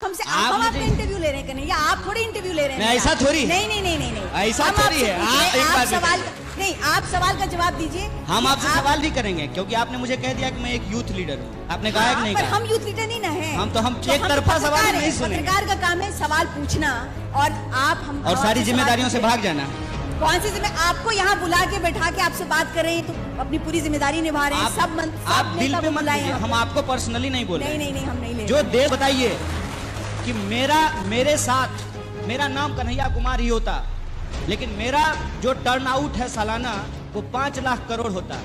हमसे हम आपका इंटरव्यू ले रहे हैं या आप थोड़ी इंटरव्यू ले रहे हैं? ऐसा थोड़ी है। नहीं ऐसा थोड़ी है। आप सवाल नहीं, आप सवाल का जवाब दीजिए। हम आपसे सवाल नहीं करेंगे क्योंकि आपने मुझे कह दिया कि मैं एक यूथ लीडर हूँ। आपने कहा कि नहीं पर कहा? हम यूथ लीडर नहीं ना है। हम एक तरफा सवाल नहीं सुनेंगे। पत्रकार का काम है सवाल पूछना और आप हम और सारी जिम्मेदारियों से भाग जाना। कौन सी जिम्मेदारी? आपको यहाँ बुला के बैठा के आपसे बात कर रहे हैं तो अपनी पूरी जिम्मेदारी निभा रहे हैं। आप दिल पे मत लीजिए, हम आपको पर्सनली नहीं बोल रहे। नहीं हम नहीं ले। जो देश बताइए कि मेरे साथ मेरा नाम कन्हैया कुमार ही होता, लेकिन मेरा जो टर्न आउट है सालाना वो 5 लाख करोड़ होता,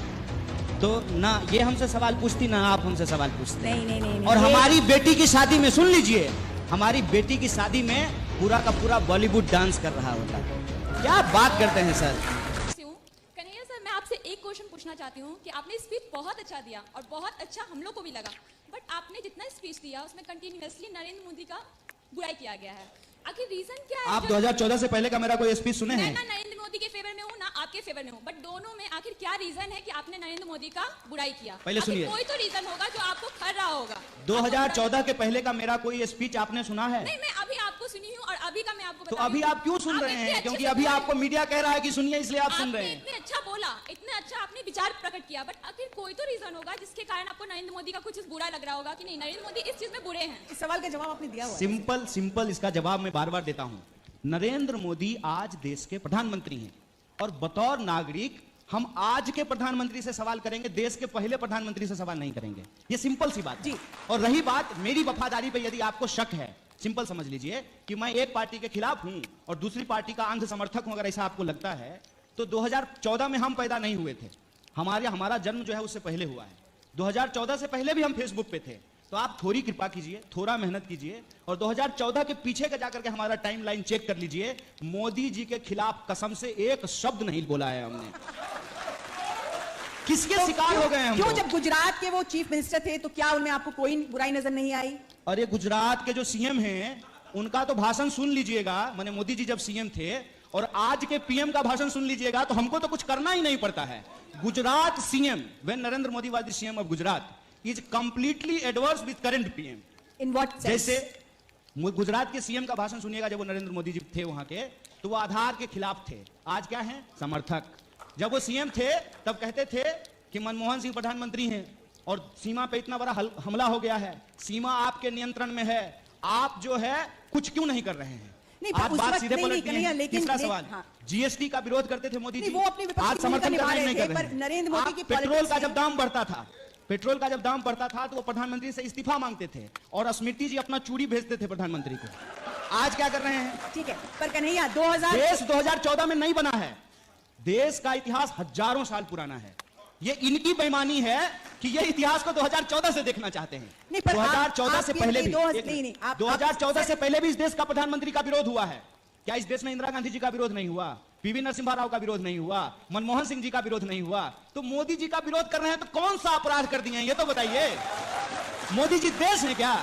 तो ना ये हमसे सवाल पूछती ना आप हमसे सवाल पूछते। नहीं। और हमारी बेटी की शादी में सुन लीजिए, हमारी बेटी की शादी में पूरा का पूरा बॉलीवुड डांस कर रहा होता। क्या बात करते हैं सर? कन्हैया सर, मैं आपसे एक क्वेश्चन पूछना चाहती हूँ कि आपने स्पीच बहुत अच्छा दिया और बहुत अच्छा हम लोग को भी लगा, बट आपने जितना स्पीच दिया उसमें कंटिन्यूअसली नरेंद्र मोदी का बुराई किया गया है। आखिर रीजन क्या है? आप 2014 से पहले का मेरा कोई स्पीच सुने हैं? ना नरेंद्र मोदी के फेवर में हूँ ना आपके फेवर में हूँ, बट दोनों में आखिर क्या रीजन है कि आपने नरेंद्र मोदी का बुराई किया? पहले सुनिए, कोई तो रीजन होगा जो आपको खर रहा होगा। 2014 के पहले का मेरा कोई स्पीच आपने सुना है? नहीं, मैं अभी आपको सुनी हूँ और अभी का मैं आपको तो अभी आप क्यों सुन रहे हैं? क्योंकि अभी आपको मीडिया कह रहा है कि सुनिए, इसलिए आप सुन रहे हैं। इतने अच्छा बोला, इतने अच्छा आपने विचार प्रकट किया, बट आखिर कोई तो रीजन होगा जिसके कारण आपको नरेंद्र मोदी का कुछ बुरा लग रहा होगा कि नहीं, नरेंद्र मोदी इस चीज में बुरे हैं। इस सवाल का जवाब आपने दिया हुआ है। सिंपल इसका जवाब मैं बार बार देता हूं। नरेंद्र मोदी आज देश के प्रधानमंत्री हैं और बतौर नागरिक हम आज के प्रधानमंत्री से सवाल करेंगे, देश के पहले प्रधानमंत्री से सवाल नहीं करेंगे। ये सिंपल सी बात जी। और रही बात मेरी वफादारी पे, यदि आपको शक है, सिंपल समझ लीजिए कि मैं एक पार्टी के खिलाफ हूं और दूसरी पार्टी का अंध समर्थक हूं, अगर ऐसा आपको लगता है तो 2014 में हम पैदा नहीं हुए थे। हमारा जन्म जो है उससे पहले हुआ है। 2014 से पहले भी हम फेसबुक पे थे। तो आप थोड़ी कृपा कीजिए, थोड़ा मेहनत कीजिए और 2014 के पीछे का जाकर के हमारा टाइमलाइन चेक कर लीजिए। मोदी जी के खिलाफ कसम से एक शब्द नहीं बोला है हमने। किसके शिकार हो गए हम? क्यों? जब गुजरात के वो चीफ मिनिस्टर थे तो क्या उनमें आपको कोई बुराई नजर नहीं आई? अरे गुजरात के जो सीएम हैं उनका तो भाषण सुन लीजिएगा, माने मोदी जी जब सीएम थे, और आज के पीएम का भाषण सुन लीजिएगा तो हमको तो कुछ करना ही नहीं पड़ता है। Gujarat CM, when Narendra Modi was the CM of Gujarat, is completely adverse with current PM. In what sense? जैसे गुजरात के सीएम का भाषण सुनिएगा, जब वो नरेंद्र मोदी जी थे वहां के, तो वो आधार के खिलाफ थे। आज क्या है? समर्थक। जब वो सीएम थे तब कहते थे कि मनमोहन सिंह प्रधानमंत्री हैं और सीमा पे इतना बड़ा हमला हो गया है, सीमा आपके नियंत्रण में है, आप जो है कुछ क्यों नहीं कर रहे हैं? आप बात सीधे पलट दिए हैं। तीसरा सवाल, जीएसटी का विरोध करते थे मोदी जी, आज समर्थन नहीं कर रहे हैं। नरेंद्र मोदी की पेट्रोल का जब दाम बढ़ता था तो वो प्रधानमंत्री से इस्तीफा मांगते थे और स्मृति जी अपना चूड़ी भेजते थे प्रधानमंत्री को। आज क्या कर रहे हैं? ठीक है, पर कन्हैया देश 2014 में नहीं बना है। देश का इतिहास हजारों साल पुराना है। ये इनकी बेईमानी है कि ये इतिहास को 2014 से देखना चाहते हैं। 2014 से पहले भी 2014 से पहले भी इस देश का प्रधानमंत्री का विरोध हुआ है। क्या इस देश में इंदिरा गांधी जी का विरोध नहीं हुआ? पीवी नरसिम्हा राव का विरोध नहीं हुआ? मनमोहन सिंह जी का विरोध नहीं हुआ? तो मोदी जी का विरोध कर रहे हैं तो कौन सा अपराध कर दिए हैं ये तो बताइए। मोदी जी देश है क्या?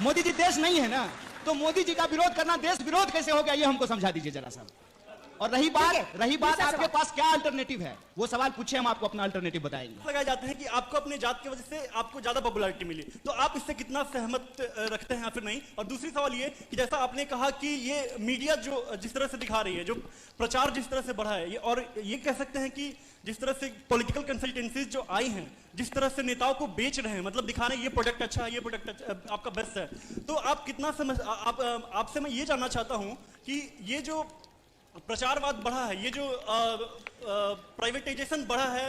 मोदी जी देश नहीं है ना, तो मोदी जी का विरोध करना देश विरोध कैसे हो गया ये हमको समझा दीजिए जरा सा। और रही बात आपके पास क्या अल्टरनेटिव है, वो सवाल पूछे, हम आपको अपना अल्टरनेटिव बताएंगे। लगाए जाते हैं कि आपको अपने जात की वजह से आपको ज्यादा पॉपुलैरिटी मिली, तो आप इससे कितना सहमत रखते हैं या फिर नहीं? और दूसरी सवाल ये कि जैसा आपने कहा कि ये मीडिया जो जिस तरह से दिखा रही है, जो प्रचार जिस तरह से बढ़ा है, ये और ये कह सकते हैं कि जिस तरह से पॉलिटिकल कंसल्टेंसीज जो आई हैं, जिस तरह से नेताओं को बेच रहे हैं, मतलब दिखा रहे हैं ये प्रोडक्ट अच्छा है, ये प्रोडक्ट आपका बेस्ट है, तो आप कितना समझ आपसे मैं ये जानना चाहता हूं कि ये जो प्रचारवाद बढ़ा है, ये जो प्राइवेटाइजेशन बढ़ा है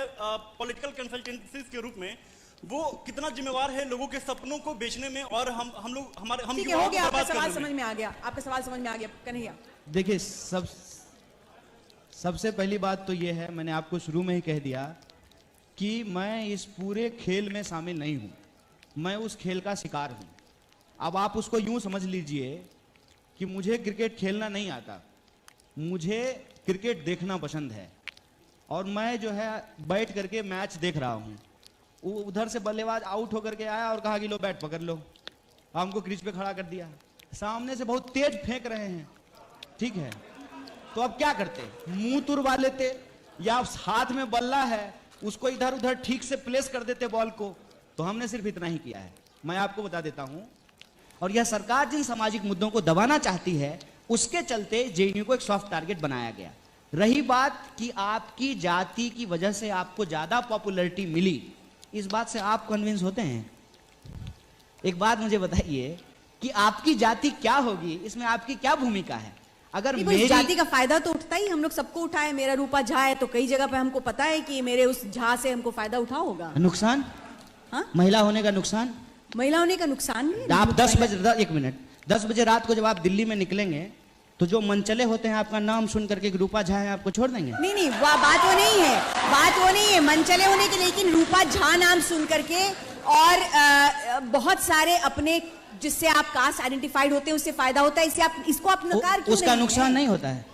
पॉलिटिकल कंसल्टेंसीज के रूप में, वो कितना जिम्मेवार है लोगों के सपनों को बेचने में और हम लोग हमारे हम हो गया। आपका सवाल समझ में आ गया, आपका सवाल समझ में आ गया कन्हैया। देखिए, सबसे पहली बात तो ये है, मैंने आपको शुरू में ही कह दिया कि मैं इस पूरे खेल में शामिल नहीं हूं, मैं उस खेल का शिकार हूं। अब आप उसको यूं समझ लीजिए कि मुझे क्रिकेट खेलना नहीं आता, मुझे क्रिकेट देखना पसंद है और मैं जो है बैठ करके मैच देख रहा हूं। वो उधर से बल्लेबाज आउट होकर के आया और कहा कि लो बैट पकड़ लो, हमको क्रीज पे खड़ा कर दिया, सामने से बहुत तेज फेंक रहे हैं, ठीक है, तो अब क्या करते? मुंह तुरवा लेते या हाथ में बल्ला है उसको इधर उधर ठीक से प्लेस कर देते बॉल को। तो हमने सिर्फ इतना ही किया है। मैं आपको बता देता हूं, और यह सरकार जिन सामाजिक मुद्दों को दबाना चाहती है उसके चलते जेएनयू को एक सॉफ्ट टारगेट बनाया गया। रही बात कि आपकी जाति की वजह से आपको ज्यादा पॉपुलैरिटी मिली, इस बात से आप कन्विंस होते हैं? एक बात मुझे बताइए कि आपकी जाति क्या होगी, इसमें आपकी क्या भूमिका है? अगर मेरी जाति का फायदा तो उठता ही, हम लोग सबको उठाए। मेरा रूपा झा है तो कई जगह पे हमको पता है कि मेरे उस झा से हमको फायदा उठा होगा। नुकसान? हाँ? महिला होने का नुकसान? महिला होने का नुकसान नहीं। आप 10 बजे, एक मिनट, 10 बजे रात को जब आप दिल्ली में निकलेंगे तो जो मनचले होते हैं आपका नाम सुन करके रूपा झा है आपको छोड़ देंगे? नहीं नहीं, बात वो नहीं है, बात वो नहीं है मनचले होने की, लेकिन रूपा झा नाम सुन करके और बहुत सारे अपने जिससे आप कास्ट आइडेंटिफाइड होते हैं उससे फायदा होता है, इससे आप इसको आप नकार क्यों? उसका नुकसान नहीं होता है?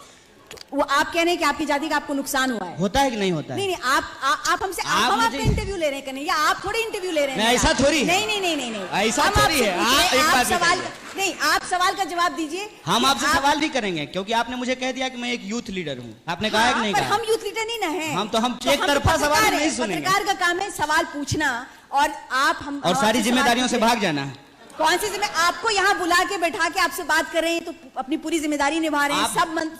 वो आप कह रहे हैं कि आपकी जाति का आपको नुकसान हुआ है? होता है कि नहीं होता है? नहीं नहीं, आप हमसे हम आपका इंटरव्यू ले रहे हैं कन्हैया, आप थोड़ी इंटरव्यू ले रहे हैं। ऐसा थोड़ी है। नहीं नहीं नहीं नहीं नहीं, ऐसा थोड़ी है। आप सवाल नहीं, आप सवाल का जवाब दीजिए। हम आपसे सवाल भी करेंगे क्योंकि आपने मुझे कह दिया कि मैं एक यूथ लीडर हूँ। आपने कहा है कि नहीं कहा? हम यूथ लीडर नहीं ना है। हम एक तरफा सवाल नहीं सुनेंगे। पत्रकार का काम है सवाल पूछना और आप हम और सारी जिम्मेदारियों से भाग जाना। कौन सी जिम्मेदारी? आपको यहाँ बुला के बैठा के आपसे बात कर रहे हैं तो अपनी पूरी जिम्मेदारी निभा रहे हैं।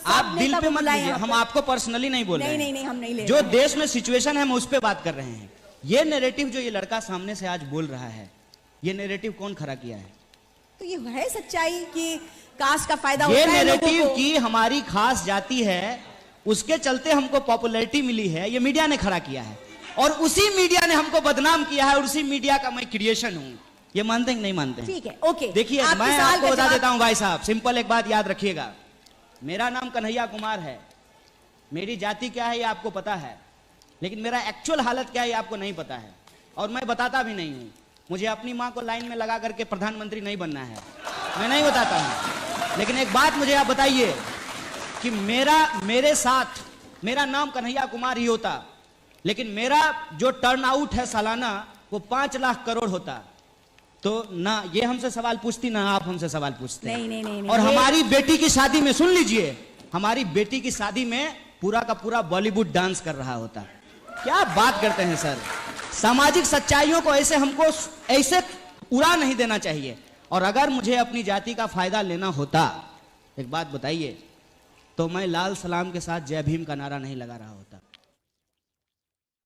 आप दिल पे मत लीजिए, हम आपको पर्सनली नहीं बोल रहे हैं। नहीं नहीं, हम नहीं ले जो देश में सिचुएशन है हम उस पर बात कर रहे हैं। ये नैरेटिव जो ये लड़का सामने से आज बोल रहा है, ये नैरेटिव कौन खड़ा किया है? तो ये है सच्चाई कि कास्ट का फायदा ये होता है नैरेटिव की हमारी खास जाति है उसके चलते हमको पॉपुलैरिटी मिली है, ये मीडिया ने खड़ा किया है और उसी मीडिया ने हमको बदनाम किया है और उसी मीडिया का मैं क्रिएशन हूं। ये मानते हैं कि नहीं मानते? ठीक है, ओके। देखिए मैं आपको बता देता हूं भाई साहब, सिंपल एक बात याद रखिएगा। मेरा नाम कन्हैया कुमार है, मेरी जाति क्या है ये आपको पता है, लेकिन मेरा एक्चुअल हालत क्या है ये आपको नहीं पता है और मैं बताता भी नहीं हूं। मुझे अपनी मां को लाइन में लगा करके प्रधानमंत्री नहीं बनना है, मैं नहीं बताता हूं। लेकिन एक बात मुझे आप बताइए कि मेरे साथ मेरा नाम कन्हैया कुमार ही होता, लेकिन मेरा जो टर्न आउट है सालाना वो 5 लाख करोड़ होता, तो ना ये हमसे सवाल पूछती ना आप हमसे सवाल पूछते। नहीं, और हमारी बेटी की शादी में सुन लीजिए, हमारी बेटी की शादी में पूरा का पूरा बॉलीवुड डांस कर रहा होता। क्या बात करते हैं सर? सामाजिक सच्चाइयों को ऐसे उड़ा नहीं देना चाहिए। और अगर मुझे अपनी जाति का फायदा लेना होता, एक बात बताइए, तो मैं लाल सलाम के साथ जय भीम का नारा नहीं लगा रहा होता।